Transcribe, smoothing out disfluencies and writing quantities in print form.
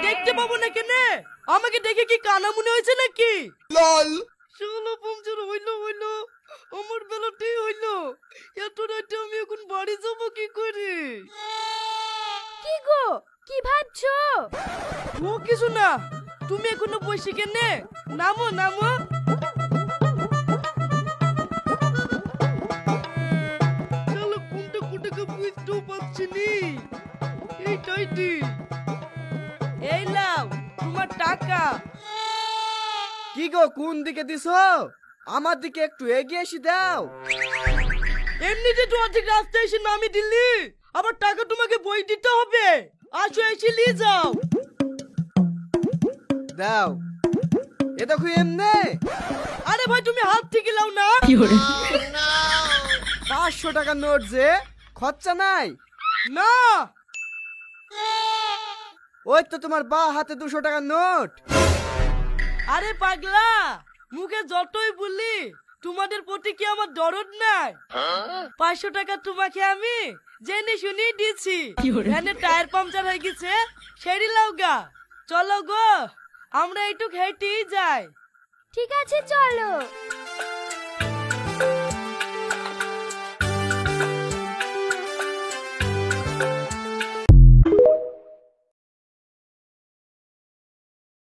দেখতে পাবো না কেনে? আমাকে দেখে কি কানা মনে হয়েছে নাকি? শালা পাংচার হইলো আমার বেলাতেই হইলো। এত রাতে আমি এখন বাড়ি যাবো কি করে? কি গো, কি ভাবছো? ও কিছু না, তুমি এখনো বসে কেনে? নামো নামো। শালা কোনটা কোটাকে বুঝতেও পারছি নি। এইটাই দি। এই লাও তোমার টাকা। কি গো, কোন দিকে দিছো? আমার দিকে একটু এগিয়ে এসে দাও। এমনিতে তো অর্ধেক রাস্তায় এসে নামি দিলি, আবার টাকা তোমাকে বই দিতে হবে। আসো এসে নিয়ে যাও। দাও। এ দেখো এমনে। আরে ভাই তুমি হাত থেকে লাও না। 500 টাকার নোট যে, খরচা নাই না। ওই তো তোমার বা হাতে 200 টাকার নোট। আরে পাগলা, মুখে যতই বললি তোমাদের প্রতি কি আমার দরদ নাই? 500 টাকা তোমাকে আমি জেনে শুনে দিয়েছি। ভ্যানের টায়ার পাংচার হয়ে গেছে, সেরি লাও গা। চলো গো, আমরা একটু হেঁটেই যাই। ঠিক আছে চলো।